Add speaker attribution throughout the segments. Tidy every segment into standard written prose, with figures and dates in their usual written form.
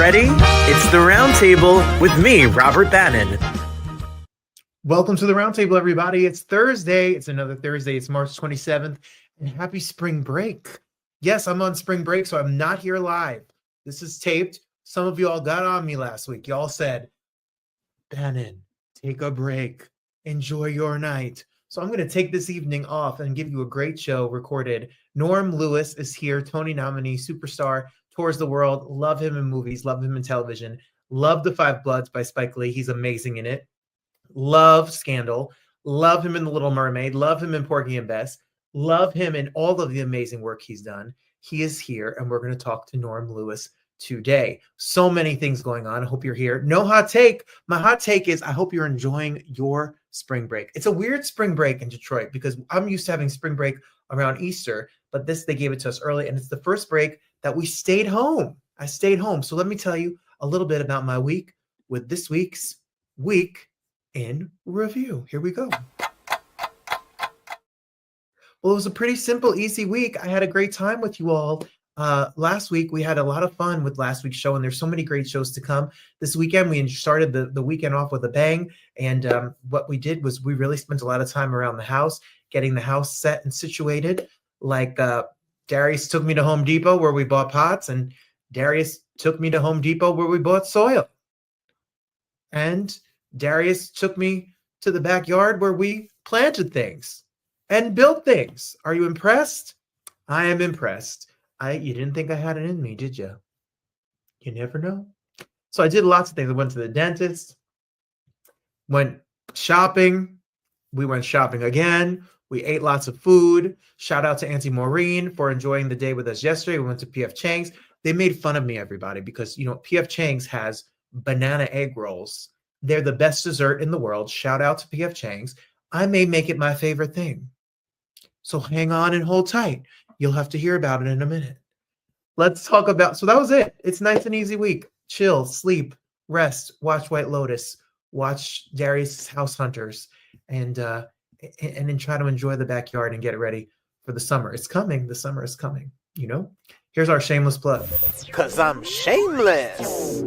Speaker 1: ready? It's the Roundtable with me, Robert Bannon.
Speaker 2: Welcome to the Roundtable, everybody. It's Thursday. It's another Thursday. It's March 27th. And happy spring break. Yes, I'm on spring break, so I'm not here live. This is taped. Some of you all got on me last week. Y'all said, Bannon, take a break. Enjoy your night. So I'm going to take this evening off and give you a great show recorded. Norm Lewis is here, Tony nominee, superstar, tours the world. Love him in movies, love him in television. Love The Five Bloods by Spike Lee. He's amazing in it. Love Scandal. Love him in The Little Mermaid. Love him in Porgy and Bess. Love him in all of the amazing work he's done. He is here, and we're going to talk to Norm Lewis today. So many things going on. I hope you're here. No hot take. My hot take is I hope you're enjoying your spring break. It's a weird spring break in Detroit because I'm used to having spring break around Easter, but they gave it to us early, and it's the first break that we stayed home. I stayed home. So let me tell you a little bit about my week with this week's Week in Review. Here we go. Well, it was a pretty simple, easy week. I had a great time with you all. Last week, we had a lot of fun with last week's show, and there's so many great shows to come. This weekend, we started the weekend off with a bang, and what we did was we really spent a lot of time around the house, getting the house set and situated. Like Darius took me to Home Depot where we bought pots, and Darius took me to Home Depot where we bought soil. And Darius took me to the backyard where we planted things and built things. Are you impressed? I am impressed. You didn't think I had it in me, did you? You never know. So I did lots of things. I went to the dentist, went shopping. We went shopping again. We ate lots of food. Shout out to Auntie Maureen for enjoying the day with us yesterday. We went to P.F. Chang's. They made fun of me, everybody, because, P.F. Chang's has banana egg rolls. They're the best dessert in the world. Shout out to P.F. Chang's. I may make it my favorite thing. So hang on and hold tight. You'll have to hear about it in a minute. Let's talk about, so that was it. It's nice and easy week. Chill, sleep, rest, watch White Lotus, watch Darius' House Hunters, and then try to enjoy the backyard and get ready for the summer. It's coming. The summer is coming, Here's our shameless plug.
Speaker 1: 'Cause I'm shameless.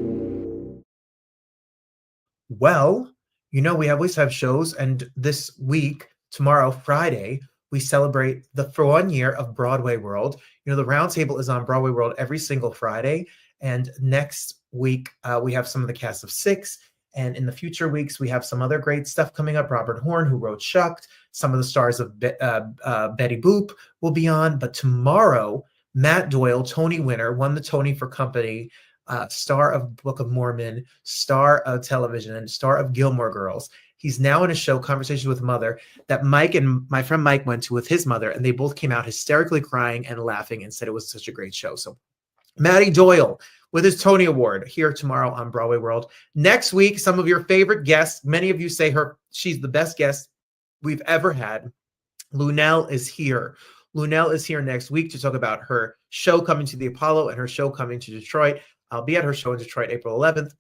Speaker 2: Well, we always have shows, and this week, tomorrow, Friday, we celebrate for 1 year of Broadway World. The Roundtable is on Broadway World every single Friday. And next week, we have some of the cast of Six. And in the future weeks, we have some other great stuff coming up. Robert Horn, who wrote Shucked. Some of the stars of Betty Boop will be on. But tomorrow, Matt Doyle, Tony winner, won the Tony for Company, star of Book of Mormon, star of television, and star of Gilmore Girls. He's now in a show, Conversations with Mother, that Mike and my friend Mike went to with his mother, and they both came out hysterically crying and laughing and said it was such a great show. So Matty Doyle with his Tony Award here tomorrow on Broadway World. Next week, some of your favorite guests. Many of you say she's the best guest we've ever had. Lunel is here. Lunel is here next week to talk about her show coming to the Apollo and her show coming to Detroit. I'll be at her show in Detroit April 11th.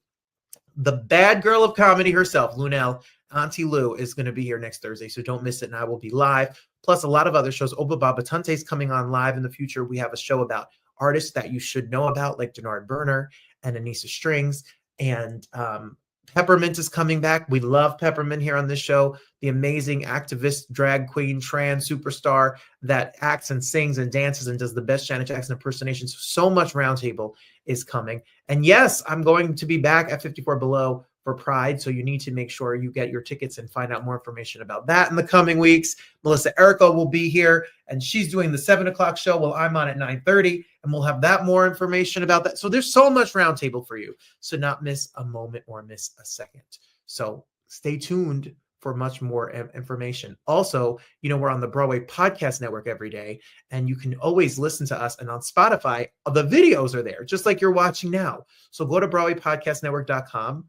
Speaker 2: The bad girl of comedy herself, Lunel, Auntie Lou, is going to be here next Thursday, so don't miss it, and I will be live. Plus, a lot of other shows. Oba Babatante is coming on live in the future. We have a show about artists that you should know about, like Denard Berner and Anissa Strings, and Peppermint is coming back. We love Peppermint here on this show, the amazing activist, drag queen, trans superstar that acts and sings and dances and does the best Janet Jackson impersonations. So much Roundtable is coming. And yes, I'm going to be back at 54 Below for Pride, so you need to make sure you get your tickets and find out more information about that in the coming weeks. Melissa Erica will be here, and she's doing the 7 o'clock show while I'm on at 9:30, and we'll have that more information about that. So there's so much Roundtable for you, so not miss a moment or miss a second. So stay tuned for much more information. Also, we're on the Broadway Podcast Network every day, and you can always listen to us. And on Spotify, the videos are there, just like you're watching now. So go to BroadwayPodcastNetwork.com.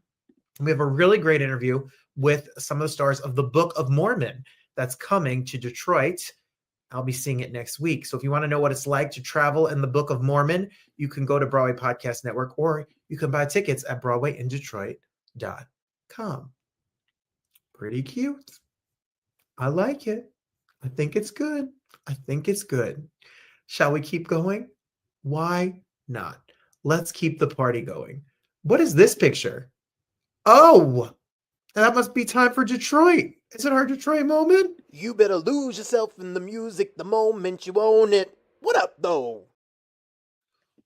Speaker 2: We have a really great interview with some of the stars of the Book of Mormon that's coming to Detroit. I'll be seeing it next week. So if you want to know what it's like to travel in the Book of Mormon, you can go to Broadway Podcast Network, or you can buy tickets at BroadwayInDetroit.com. Pretty cute. I like it. I think it's good. Shall we keep going? Why not? Let's keep the party going. What is this picture? Oh, that must be time for Detroit. Is it our Detroit moment?
Speaker 3: You better lose yourself in the music the moment you own it. What up, though?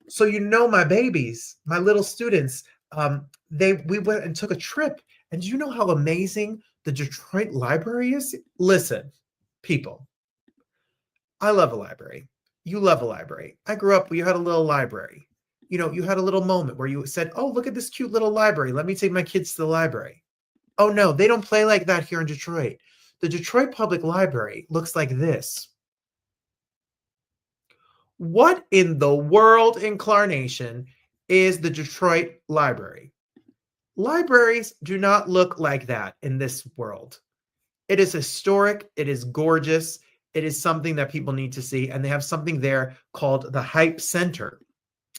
Speaker 2: So you know my babies, my little students, we went and took a trip. And do you know how amazing the Detroit Library is? Listen, people, I love a library. You love a library. I grew up where you had a little library. You know, you had a little moment where you said, oh, look at this cute little library. Let me take my kids to the library. Oh, no, they don't play like that here in Detroit. The Detroit Public Library looks like this. What in the world incarnation is the Detroit Library? Libraries do not look like that in this world. It is historic. It is gorgeous. It is something that people need to see. And they have something there called the Hype Center.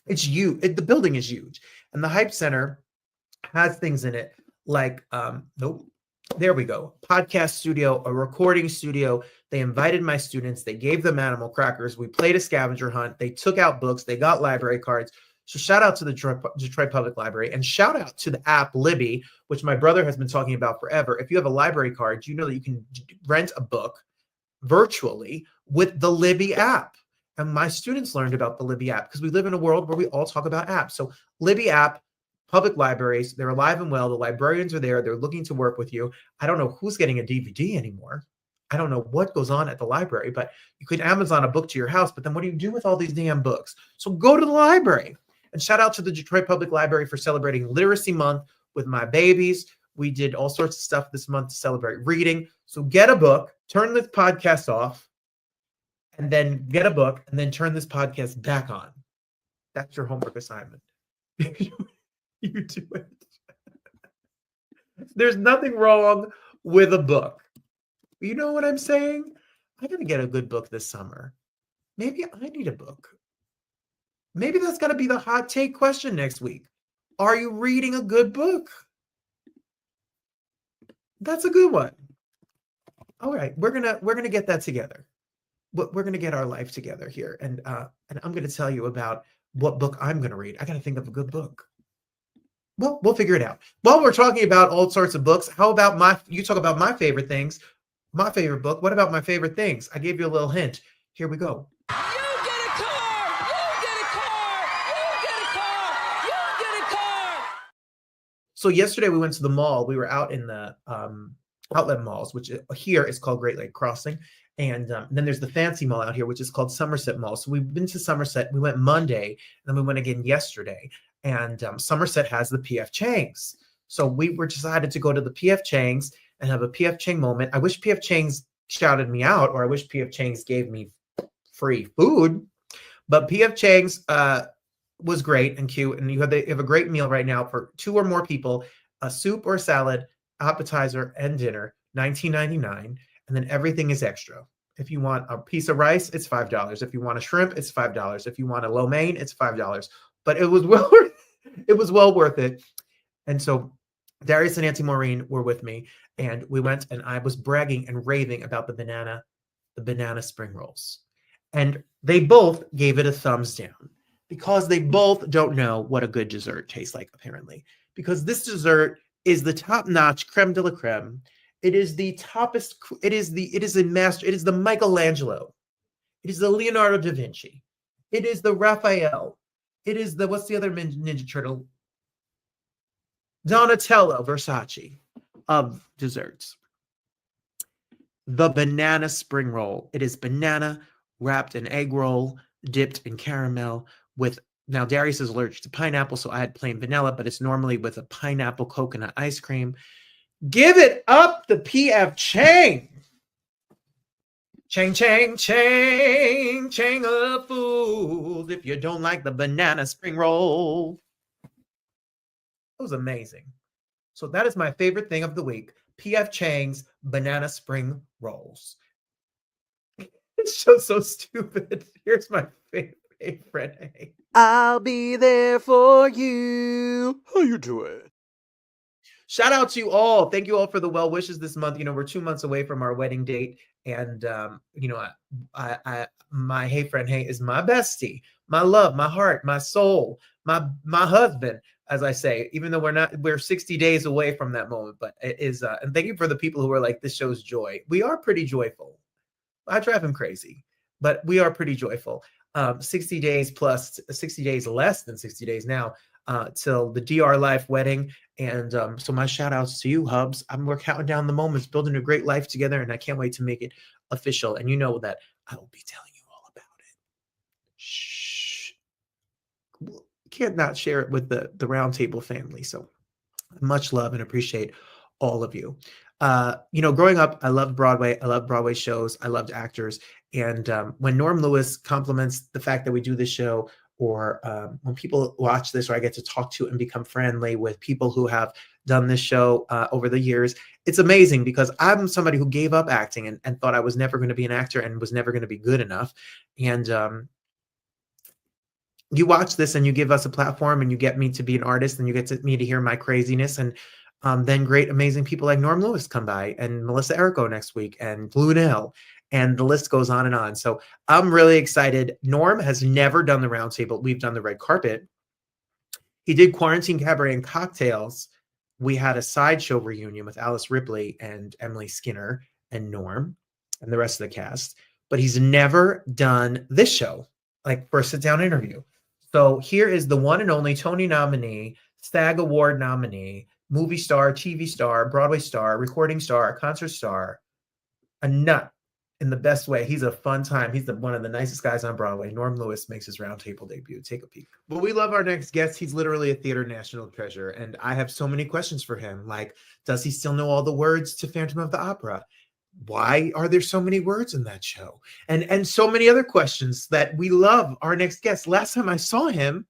Speaker 2: It's huge. The building is huge. And the Hype Center has things in it like, nope, there we go. Podcast studio, a recording studio. They invited my students. They gave them animal crackers. We played a scavenger hunt. They took out books. They got library cards. So shout out to the Detroit Public Library, and shout out to the app Libby, which my brother has been talking about forever. If you have a library card, you know that you can rent a book virtually with the Libby app. And my students learned about the Libby app because we live in a world where we all talk about apps. So Libby app, public libraries, they're alive and well. The librarians are there. They're looking to work with you. I don't know who's getting a DVD anymore. I don't know what goes on at the library, but you could Amazon a book to your house. But then what do you do with all these damn books? So go to the library. And shout out to the Detroit Public Library for celebrating Literacy Month with my babies. We did all sorts of stuff this month to celebrate reading. So get a book, turn this podcast off, and then get a book, and then turn this podcast back on. That's your homework assignment. You do it. There's nothing wrong with a book. You know what I'm saying? I'm going to get a good book this summer. Maybe I need a book. Maybe that's got to be the hot take question next week. Are you reading a good book? That's a good one. All right, we're gonna get that together. We're gonna get our life together here, and I'm gonna tell you about what book I'm gonna read. I gotta think of a good book. Well, we'll figure it out. While we're talking about all sorts of books, how about you talk about my favorite things, my favorite book. What about my favorite things? I gave you a little hint. Here we go. So yesterday we went to the mall. We were out in the outlet malls, which here is called Great Lake Crossing. And then there's the fancy mall out here, which is called Somerset Mall. So we've been to Somerset. We went Monday, and then we went again yesterday. And Somerset has the P.F. Chang's. So we were decided to go to the P.F. Chang's and have a P.F. Chang moment. I wish P.F. Chang's shouted me out, or I wish P.F. Chang's gave me free food. But P.F. Chang's was great and cute, and you have a great meal right now for 2 or more people, a soup or salad, appetizer, and dinner, $19.99, and then everything is extra. If you want a piece of rice, it's $5. If you want a shrimp, it's $5. If you want a lo mein, it's $5. But it was well worth it. And so Darius and Auntie Maureen were with me, and we went, and I was bragging and raving about the banana spring rolls, and they both gave it a thumbs down, because they both don't know what a good dessert tastes like, apparently. Because this dessert is the top-notch creme de la creme. It is the toppest, it is a master, it is the Michelangelo. It is the Leonardo da Vinci. It is the Raphael. It is the, what's the other Ninja Turtle? Donatello Versace of desserts. The banana spring roll. It is banana wrapped in egg roll, dipped in caramel, with, now Darius is allergic to pineapple, so I had plain vanilla, but it's normally with a pineapple coconut ice cream. Give it up, the P.F. Chang. Chang, chang, chang, chang of fools if you don't like the banana spring roll. It was amazing. So that is my favorite thing of the week, P.F. Chang's banana spring rolls. It's just so stupid. Here's my favorite. Hey, Fred. Hey.
Speaker 3: I'll be there for you. How you doing?
Speaker 2: Shout out to you all. Thank you all for the well wishes this month. You know, we're 2 months away from our wedding date. And, you know, my Hey Friend Hey is my bestie, my love, my heart, my soul, my husband, as I say, even though we're 60 days away from that moment, but it is, and thank you for the people who are like, this show's joy. We are pretty joyful. I drive him crazy, but we are pretty joyful. 60 days plus 60 days, less than 60 days now, till the DR Life wedding. And so my shout outs to you, Hubs. We're counting down the moments, building a great life together, and I can't wait to make it official. And you know that I will be telling you all about it. Shh. Can't not share it with the Roundtable family. So much love and appreciate all of you. Growing up, I loved Broadway. I loved Broadway shows. I loved actors. And when Norm Lewis compliments the fact that we do this show, or when people watch this, or I get to talk to and become friendly with people who have done this show over the years, it's amazing, because I'm somebody who gave up acting and thought I was never going to be an actor and was never going to be good enough. And you watch this and you give us a platform and you get me to be an artist and you get me to hear my craziness. And then great, amazing people like Norm Lewis come by, and Melissa Errico next week, and Lunel, and the list goes on and on. So I'm really excited. Norm has never done the Roundtable. We've done the red carpet. He did Quarantine Cabaret and Cocktails. We had a sideshow reunion with Alice Ripley and Emily Skinner and Norm and the rest of the cast. But he's never done this show, like for a sit-down interview. So here is the one and only Tony nominee, SAG Award nominee, movie star, TV star, Broadway star, recording star, concert star, a nut in the best way. He's a fun time. He's one of the nicest guys on Broadway. Norm Lewis makes his Roundtable debut. Take a peek. But we love our next guest. He's literally a theater national treasure. And I have so many questions for him. Like, does he still know all the words to Phantom of the Opera? Why are there so many words in that show? And so many other questions that we love our next guest. Last time I saw him,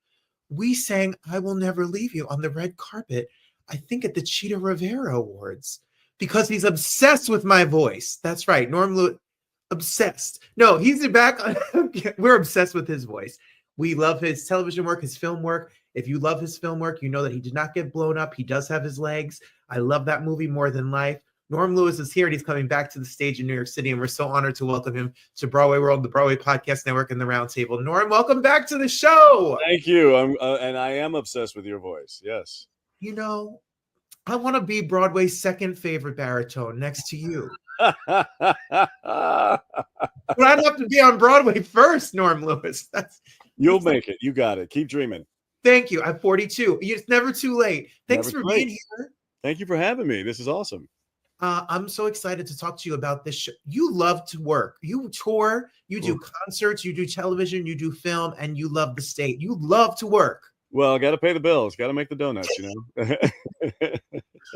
Speaker 2: we sang I Will Never Leave You on the red carpet, I think at the Cheetah Rivera Awards, because he's obsessed with my voice. That's right. Norm Lewis, obsessed. No, he's back. We're obsessed with his voice. We love his television work, his film work. If you love his film work, you know that he did not get blown up. He does have his legs. I love that movie more than life. Norm Lewis is here, and he's coming back to the stage in New York City, and we're so honored to welcome him to Broadway World, the Broadway Podcast Network, and the Roundtable. Norm, welcome back to the show.
Speaker 4: Thank you. And I am obsessed with your voice. Yes.
Speaker 2: You know, I want to be Broadway's second favorite baritone next to you. But I'd have to be on Broadway first, Norm Lewis.
Speaker 4: You'll make it. You got it. Keep dreaming.
Speaker 2: Thank you. I'm 42. It's never too late. Thanks for being here.
Speaker 4: Thank you for having me. This is awesome.
Speaker 2: I'm so excited to talk to you about this show. You love to work. You tour, you do concerts, you do television, you do film, and you love the state. You love to work.
Speaker 4: Well, I got to pay the bills. Got to make the donuts, you know.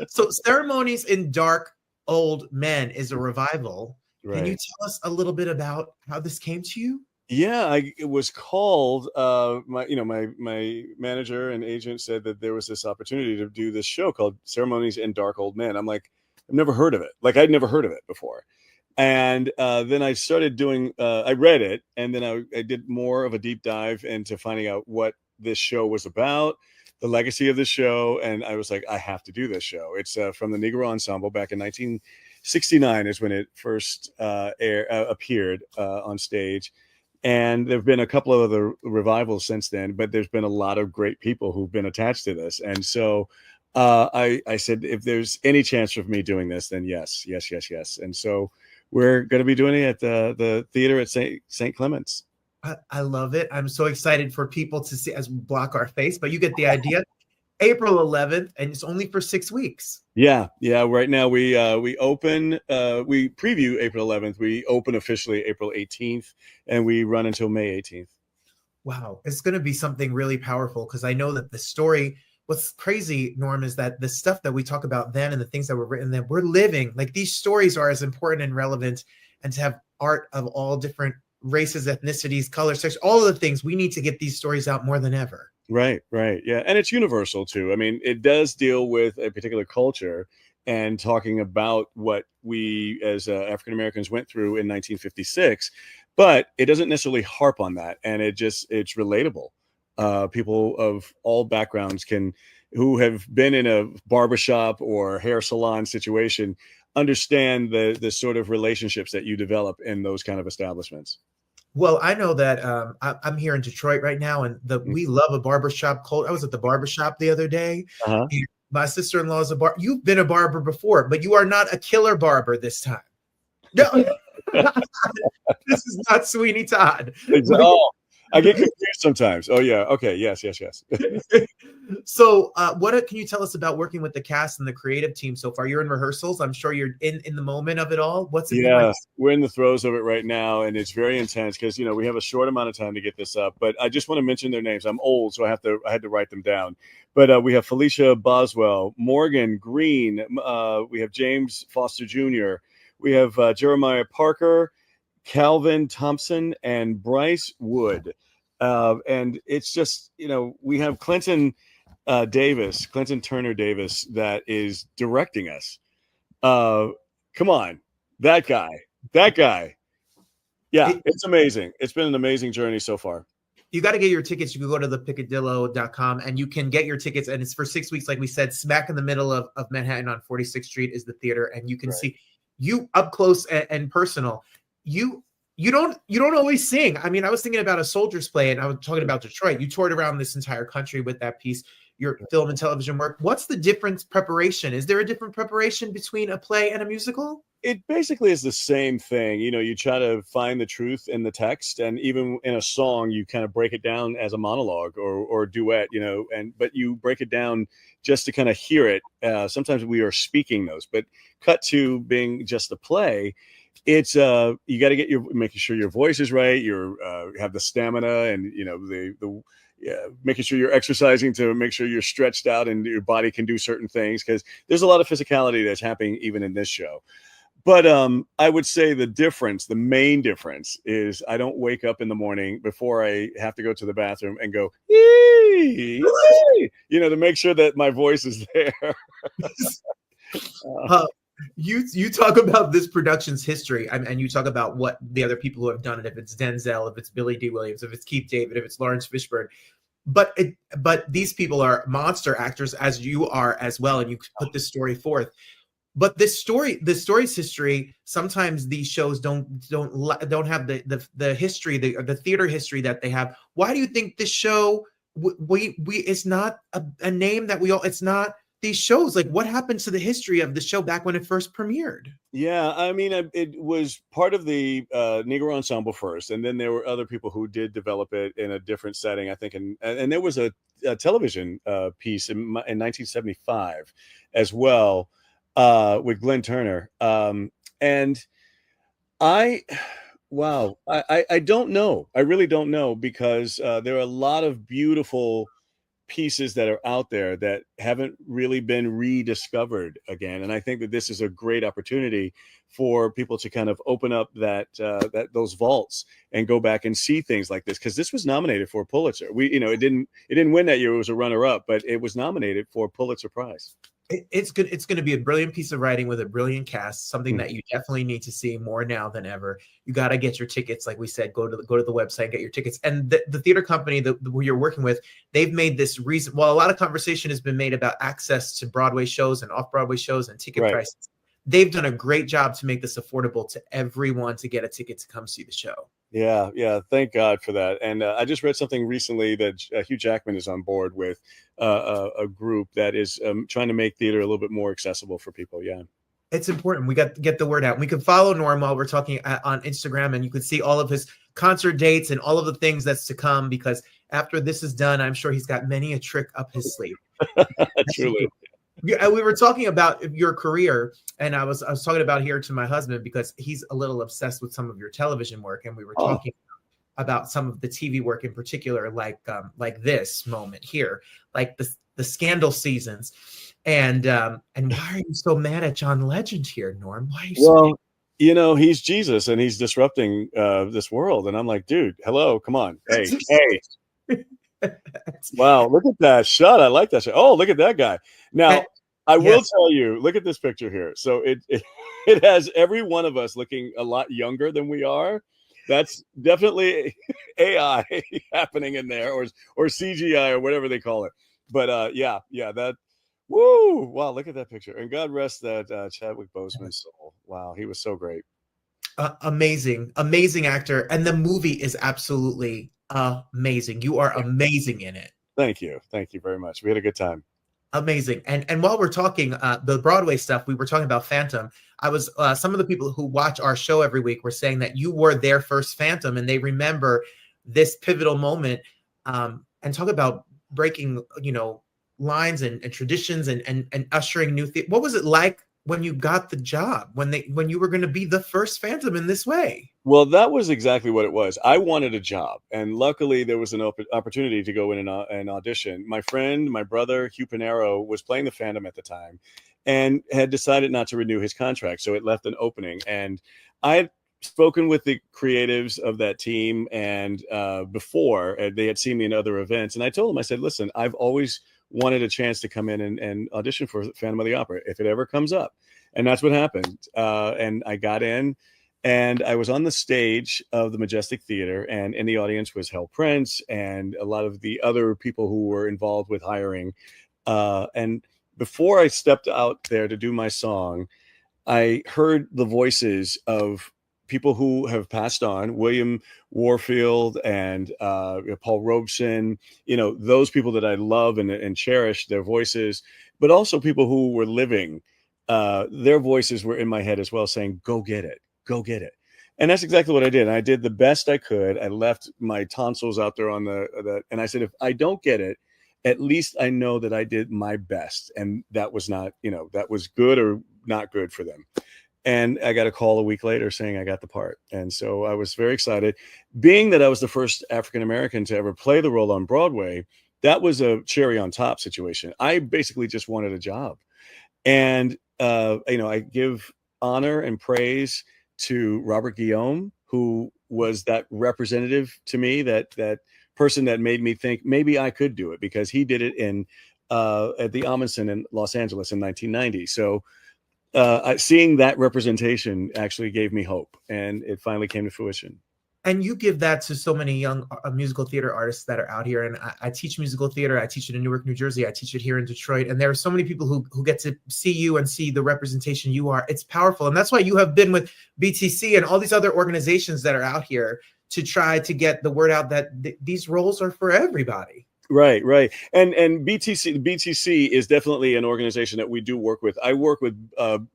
Speaker 2: So Ceremonies in Dark Old Men is a revival. Right. Can you tell us a little bit about how this came to you?
Speaker 4: Yeah, it was called. My manager and agent said that there was this opportunity to do this show called Ceremonies in Dark Old Men. I'm like, I've never heard of it. Like, I'd never heard of it before. And then I started doing, I read it, and then I did more of a deep dive into finding out what this show was about, the legacy of the show. And I was like, I have to do this show. It's from the Negro Ensemble back in 1969 is when it first appeared on stage. And there have been a couple of other revivals since then, but there's been a lot of great people who've been attached to this. And so I said, if there's any chance of me doing this, then yes. And so we're going to be doing it at the theater at St. Clement's.
Speaker 2: I love it. I'm so excited for people to see as we block our face, but you get the idea. April 11th, and it's only for 6 weeks.
Speaker 4: Yeah. Right now we open, we preview April 11th. We open officially April 18th, and we run until May 18th.
Speaker 2: Wow, it's going to be something really powerful, because I know that the story. What's crazy, Norm, is that the stuff that we talk about then and the things that were written then, we're living. Like, these stories are as important and relevant, and to have art of all different races, ethnicities, colors, sex, all of the things, we need to get these stories out more than ever.
Speaker 4: Right. Yeah. And it's universal too. I mean, it does deal with a particular culture and talking about what we as African Americans went through in 1956, but it doesn't necessarily harp on that. And it's relatable. People of all backgrounds who have been in a barbershop or hair salon situation understand the sort of relationships that you develop in those kind of establishments.
Speaker 2: Well, I know that I'm here in Detroit right now, and we love a barbershop cult. I was at the barbershop the other day.
Speaker 4: Uh-huh.
Speaker 2: And my sister-in-law is a You've been a barber before, but you are not a killer barber this time. No, this is not Sweeney Todd.
Speaker 4: Oh, I get confused sometimes. Oh yeah. Okay. Yes.
Speaker 2: So, what can you tell us about working with the cast and the creative team so far? You're in rehearsals. I'm sure you're in the moment of it all. What's it been like?
Speaker 4: We're in the throes of it right now, and it's very intense because we have a short amount of time to get this up. But I just want to mention their names. I'm old, so I had to write them down. But we have Felicia Boswell, Morgan Green. We have James Foster Jr. We have Jeremiah Parker, Calvin Thompson, and Bryce Wood. And it's just we have Clinton Turner Davis, that is directing us. Come on, that guy. Yeah, it's amazing. It's been an amazing journey so far.
Speaker 2: You got to get your tickets. You can go to the Peccadillo.com and you can get your tickets. And it's for 6 weeks. Like we said, smack in the middle of Manhattan on 46th Street is the theater. And you can see you up close and personal. You don't always sing. I mean, I was thinking about A Soldier's Play, and I was talking about Detroit. You toured around this entire country with that piece, your film and television work. What's the difference preparation? Is there a different preparation between a play and a musical?
Speaker 4: It basically is the same thing. You try to find the truth in the text, and even in a song, you kind of break it down as a monologue or duet, but you break it down just to kind of hear it. Sometimes we are speaking those, but cut to being just a play. It's you got to making sure your voice is right. You have the stamina, and making sure you're exercising to make sure you're stretched out and your body can do certain things, because there's a lot of physicality that's happening even in this show. But I would say the main difference is I don't wake up in the morning before I have to go to the bathroom and go, yee, to make sure that my voice is there.
Speaker 2: You talk about this production's history, and you talk about what the other people who have done it, if it's Denzel, if it's Billy D. Williams, if it's Keith David, if it's Lawrence Fishburne. But these people are monster actors, as you are as well, and you put this story forth. But this story's history, sometimes these shows don't have the history, the theater history that they have. Why do you think this show it's not a name that it's not these shows? Like, what happened to the history of the show back when it first premiered?
Speaker 4: Yeah, I mean, it was part of the Negro Ensemble first, and then there were other people who did develop it in a different setting, I think, and there was a television piece in 1975 as well. With Glenn Turner. And I don't know. I really don't know, because there are a lot of beautiful pieces that are out there that haven't really been rediscovered again. And I think that this is a great opportunity for people to kind of open up those vaults and go back and see things like this, because this was nominated for a Pulitzer. It didn't win that year. It was a runner-up, but it was nominated for a Pulitzer Prize.
Speaker 2: It's good. It's going to be a brilliant piece of writing with a brilliant cast, something that you definitely need to see more now than ever. You got to get your tickets. Like we said, go to the website, get your tickets. And the theater company who you're working with, they've made this reason. Well, a lot of conversation has been made about access to Broadway shows and off-Broadway shows and ticket prices. They've done a great job to make this affordable to everyone to get a ticket to come see the show.
Speaker 4: Yeah. Thank God for that. And I just read something recently that Hugh Jackman is on board with a group that is trying to make theater a little bit more accessible for people. Yeah.
Speaker 2: It's important. We got to get the word out. We can follow Norm while we're talking on Instagram, and you can see all of his concert dates and all of the things that's to come, because after this is done, I'm sure he's got many a trick up his sleeve.
Speaker 4: Truly.
Speaker 2: Yeah, we were talking about your career, and I was talking about here to my husband, because he's a little obsessed with some of your television work, and we were talking about some of the TV work in particular, like this moment here, like the Scandal seasons, and why are you so mad at John Legend here, Norm? Why are you so mad?
Speaker 4: He's Jesus and he's disrupting this world, and I'm like, dude, hello, come on, hey. Wow, look at that shot. I like that shot. Oh, look at that guy. Now, I will tell you, look at this picture here. So it has every one of us looking a lot younger than we are. That's definitely AI happening in there, or CGI, or whatever they call it. But that, woo, wow, look at that picture. And God rest that Chadwick Boseman's soul. Wow, he was so great.
Speaker 2: Amazing actor, and the movie is absolutely amazing. You are amazing in it.
Speaker 4: Thank you very much. We had a good time.
Speaker 2: Amazing. And while we're talking the Broadway stuff, we were talking about Phantom. I was some of the people who watch our show every week were saying that you were their first Phantom, and they remember this pivotal moment. And talk about breaking, lines and traditions and ushering new theater. What was it like when you got the job, when you were going to be the first Phantom in this way?
Speaker 4: Well, that was exactly what it was. I wanted a job, and luckily there was an opportunity to go in and audition. My friend, my brother, Hugh Pinero, was playing the Phantom at the time and had decided not to renew his contract, so it left an opening. And I had spoken with the creatives of that team, and before they had seen me in other events, and I told them, I said, listen, I've always wanted a chance to come in and audition for Phantom of the Opera if it ever comes up. And that's what happened. And I got in, and I was on the stage of the Majestic Theater, and in the audience was Hal Prince and a lot of the other people who were involved with hiring. And before I stepped out there to do my song, I heard the voices of people who have passed on, William Warfield and Paul Robeson, those people that I love and cherish their voices, but also people who were living, their voices were in my head as well, saying, go get it, go get it. And that's exactly what I did. And I did the best I could. I left my tonsils out there on and I said, if I don't get it, at least I know that I did my best. And that was not, that was good or not good for them. And I got a call a week later saying I got the part. And so I was very excited. Being that I was the first African-American to ever play the role on Broadway, that was a cherry on top situation. I basically just wanted a job. And, I give honor and praise to Robert Guillaume, who was that representative to me, that person that made me think maybe I could do it, because he did it at the Amundsen in Los Angeles in 1990. So seeing that representation actually gave me hope, and it finally came to fruition.
Speaker 2: And you give that to so many young musical theater artists that are out here. And I teach musical theater. I teach it in Newark, New Jersey. I teach it here in Detroit. And there are so many people who get to see you and see the representation you are. It's powerful. And that's why you have been with BTC and all these other organizations that are out here to try to get the word out that these roles are for everybody.
Speaker 4: Right. And BTC is definitely an organization that we do work with. I work with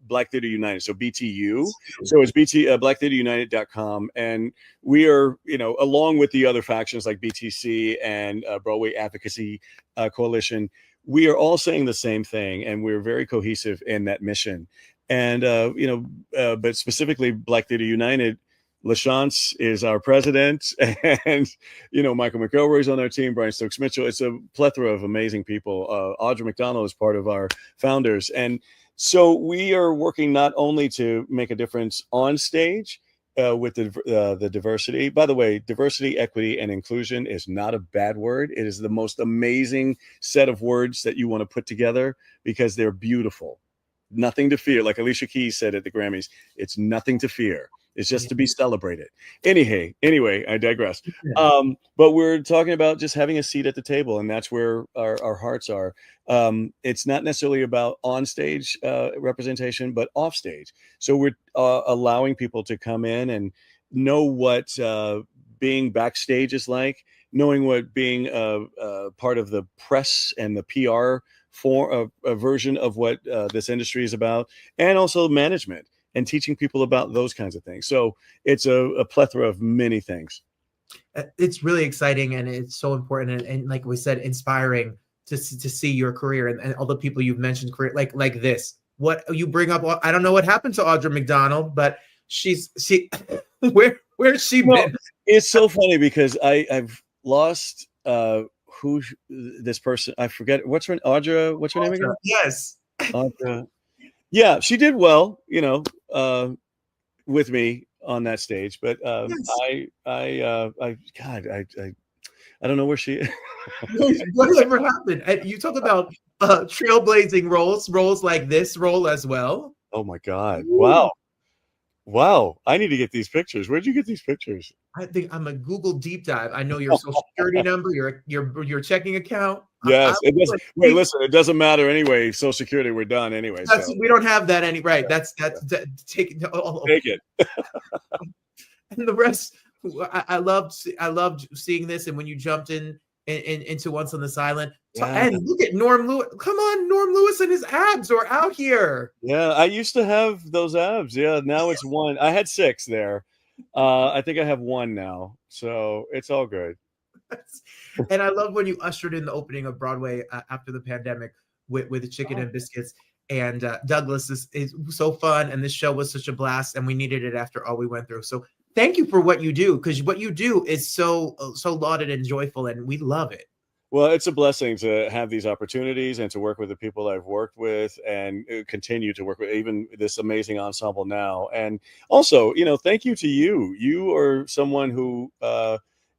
Speaker 4: Black Theater United, so BTU. So it's blacktheaterunited.com. And we are, along with the other factions like BTC and Broadway Advocacy Coalition, we are all saying the same thing, and we're very cohesive in that mission. And, but specifically Black Theater United, LaChance is our president, and Michael McElroy's on our team, Brian Stokes Mitchell. It's a plethora of amazing people. Audra McDonald is part of our founders, and so we are working not only to make a difference on stage with the diversity. By the way, diversity, equity, and inclusion is not a bad word. It is the most amazing set of words that you want to put together, because they're beautiful. Nothing to fear, like Alicia Keys said at the Grammys. It's nothing to fear. It's just to be celebrated. Anyway, I digress. But we're talking about just having a seat at the table, and that's where our hearts are. It's not necessarily about on-stage representation, but off-stage. So we're allowing people to come in and know what being backstage is like, knowing what being part of the press and the PR for a version of what this industry is about, and also management, and teaching people about those kinds of things. So it's a plethora of many things.
Speaker 2: It's really exciting, and it's so important. And like we said, inspiring to see your career and all the people you've mentioned, career like this. What you bring up, I don't know what happened to Audra McDonald, but she where's she been?
Speaker 4: It's so funny because I've lost who this person, I forget what's her name again?
Speaker 2: Yes.
Speaker 4: Audra. Yeah, she did well, with me on that stage, but yes. I don't know where she is.
Speaker 2: Whatever happened? You talk about trailblazing roles like this role as well.
Speaker 4: Oh my God! Wow. Wow, I need to get these pictures. Where'd you get these pictures?
Speaker 2: I think I'm a Google deep dive. I know your social security number, your checking account.
Speaker 4: Yes, it does. Wait, listen, it doesn't matter anyway. Social Security, we're done anyway. So
Speaker 2: We don't have that right.
Speaker 4: Yeah,
Speaker 2: Take
Speaker 4: take it.
Speaker 2: and the rest. I loved seeing this, and when you jumped into Once on this Island, and look at Norm Lewis. Come on, Norm Lewis and his abs are out here.
Speaker 4: Yeah, I used to have those abs. Yeah, now it's one. I had 6 there. I think I have 1 now, so it's all good.
Speaker 2: And I love when you ushered in the opening of Broadway after the pandemic with the chicken and biscuits. And Douglas is so fun, and this show was such a blast, and we needed it after all we went through. So thank you for what you do, because what you do is so lauded and joyful, and we love it.
Speaker 4: Well, it's a blessing to have these opportunities and to work with the people I've worked with and continue to work with, even this amazing ensemble now. And also, thank you to you. You are someone who,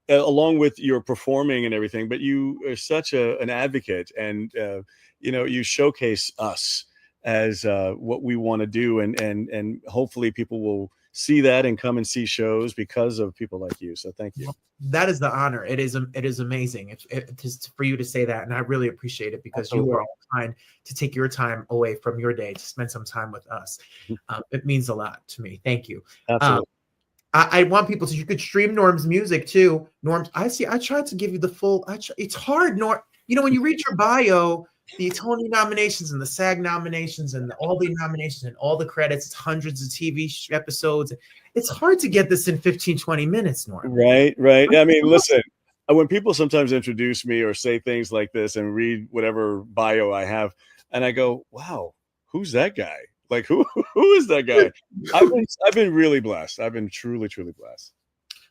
Speaker 4: along with your performing and everything, but you are such an advocate, and, you showcase us as what we want to do. And hopefully people will see that and come and see shows because of people like you. So thank you.
Speaker 2: That is the honor. It is amazing just for you to say that, and I really appreciate it, because
Speaker 4: Absolutely.
Speaker 2: you are all kind to take your time away from your day to spend some time with us. It means a lot to me. Thank you.
Speaker 4: Absolutely.
Speaker 2: I want people to. You could stream Norm's music too. Norm's. I tried to give you the full. It's hard, Norm. When you read your bio, the Tony nominations and the SAG nominations and all the nominations and all the credits, it's hundreds of TV episodes. It's hard to get this in 15, 20 minutes, Norm.
Speaker 4: Right. I mean, listen, when people sometimes introduce me or say things like this and read whatever bio I have, and I go, wow, who's that guy? Like, who is that guy? I've been really blessed. I've been truly, truly blessed.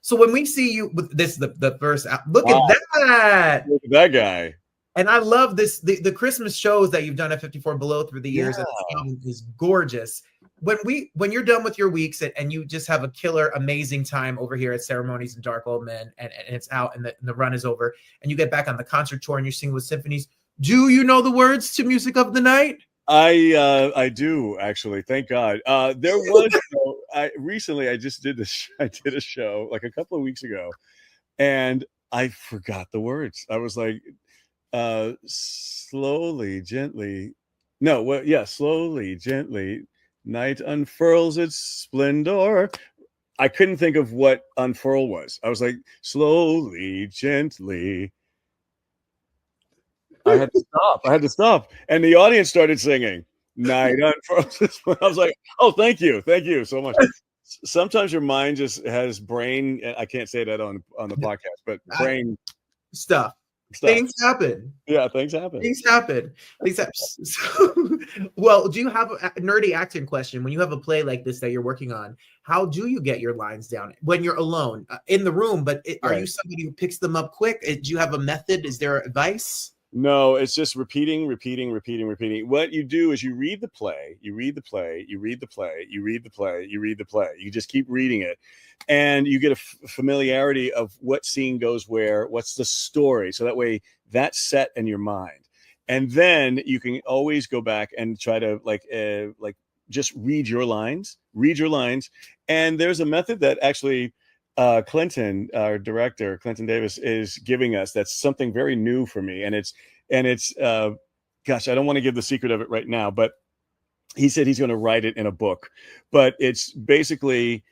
Speaker 2: So when we see you with this, the first, look at that.
Speaker 4: Look at that guy.
Speaker 2: And I love this, the Christmas shows that you've done at 54 Below through the years.
Speaker 4: Yeah.
Speaker 2: Is gorgeous. When you're done with your weeks and you just have a killer, amazing time over here at Ceremonies and Dark Old Men, and it's out and the run is over, and you get back on the concert tour and you're singing with symphonies, do you know the words to Music of the Night?
Speaker 4: I do, actually. Thank God. There was recently I just did this. I did a show like a couple of weeks ago, and I forgot the words. I was like, slowly, gently. No, slowly, gently. Night unfurls its splendor. I couldn't think of what unfurl was. I was like, slowly, gently. I had to stop. And the audience started singing. Night unfurls its splendor. I was like, oh, thank you so much. Sometimes your mind just has brain. I can't say that on the podcast, but brain
Speaker 2: stuff. Things happen.
Speaker 4: Yeah, things happen.
Speaker 2: So, well, do you have a nerdy acting question? When you have a play like this that you're working on, how do you get your lines down when you're alone in the room? But are you somebody who picks them up quick? Do you have a method? Is there advice?
Speaker 4: No, it's just repeating. What you do is you read the play. You just keep reading it, and you get a familiarity of what scene goes where, what's the story. So that way that's set in your mind. And then you can always go back and try to just read your lines. And there's a method that actually Clinton, our director, Clinton Davis, is giving us. That's something very new for me. And it's gosh, I don't want to give the secret of it right now, but he said he's going to write it in a book. But it's basically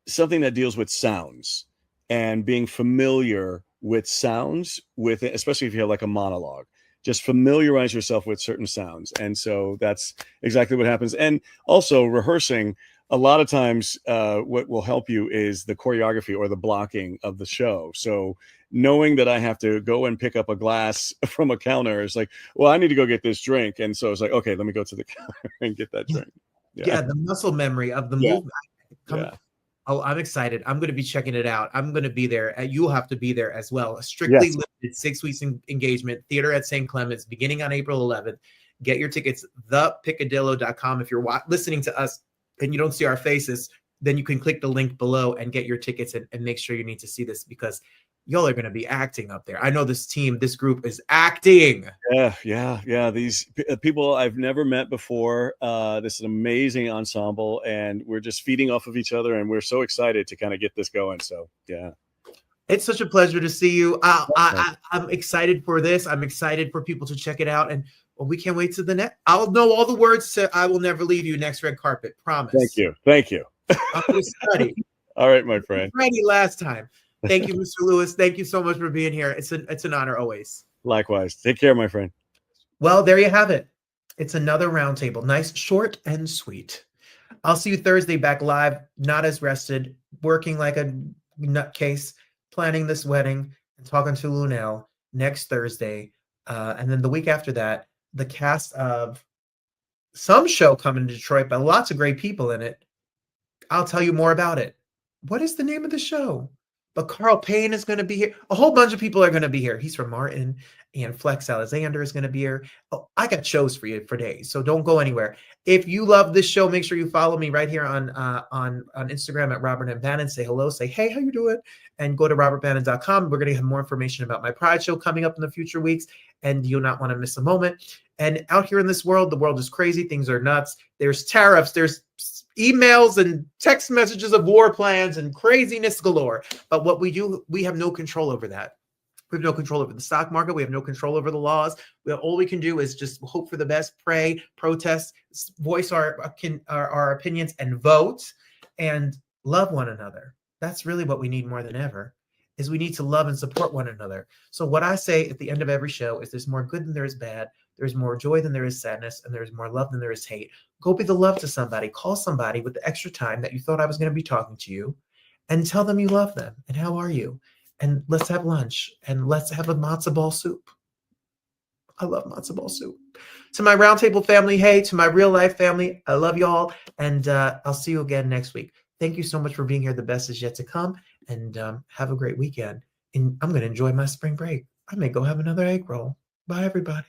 Speaker 4: something that deals with sounds and being familiar with sounds, especially if you have like a monologue. Just familiarize yourself with certain sounds. And so that's exactly what happens. And also rehearsing. A lot of times what will help you is the choreography or the blocking of the show. So knowing that I have to go and pick up a glass from a counter is like, well, I need to go get this drink. And so it's like, okay, let me go to the counter and get that drink.
Speaker 2: Yeah, the muscle memory of the movement. Oh, I'm excited. I'm going to be checking it out. I'm going to be there. You'll have to be there as well. A strictly limited 6 weeks engagement, theater at St. Clement's, beginning on April 11th. Get your tickets, thepeccadillo.com. If you're listening to us and you don't see our faces, then you can click the link below and get your tickets and make sure you need to see this, because y'all are going to be acting up there. I know this group is acting.
Speaker 4: Yeah. These people I've never met before. This is an amazing ensemble, and we're just feeding off of each other, and we're so excited to kind of get this going. So yeah.
Speaker 2: It's such a pleasure to see you. I'm excited for this. I'm excited for people to check it out. And we can't wait to the next. I'll know all the words to I Will Never Leave You next red carpet. Promise.
Speaker 4: Thank you.
Speaker 2: I'm going to study.
Speaker 4: All right, my friend.
Speaker 2: Ready last time. Thank you, Mr. Lewis. Thank you so much for being here. It's an honor always.
Speaker 4: Likewise. Take care, my friend.
Speaker 2: Well, there you have it. It's another roundtable. Nice, short, and sweet. I'll see you Thursday back live, not as rested, working like a nutcase, planning this wedding and talking to Lunel next Thursday. And then the week after that, the cast of some show coming to Detroit, but lots of great people in it. I'll tell you more about it. What is the name of the show? But Carl Payne is going to be here. A whole bunch of people are going to be here. He's from Martin, and Flex Alexander is going to be here. Oh, I got shows for you for days, so don't go anywhere. If you love this show, make sure you follow me right here on Instagram at Robert M. Bannon. Say hello, say, hey, how you doing? And go to robertbannon.com. We're going to have more information about my Pride show coming up in the future weeks, and you'll not want to miss a moment. And out here in this world, the world is crazy. Things are nuts. There's tariffs. There's emails and text messages of war plans and craziness galore. But what we do, we have no control over that. We have no control over the stock market. We have no control over the laws. All we can do is just hope for the best, pray, protest, voice our opinions, and vote, and love one another. That's really what we need more than ever, is we need to love and support one another. So what I say at the end of every show is there's more good than there is bad. There's more joy than there is sadness, and there's more love than there is hate. Go be the love to somebody. Call somebody with the extra time that you thought I was going to be talking to you, and tell them you love them. And how are you? And let's have lunch, and let's have a matzo ball soup. I love matzo ball soup. To my roundtable family, hey, to my real life family, I love y'all, and I'll see you again next week. Thank you so much for being here. The best is yet to come, and have a great weekend. And I'm going to enjoy my spring break. I may go have another egg roll. Bye, everybody.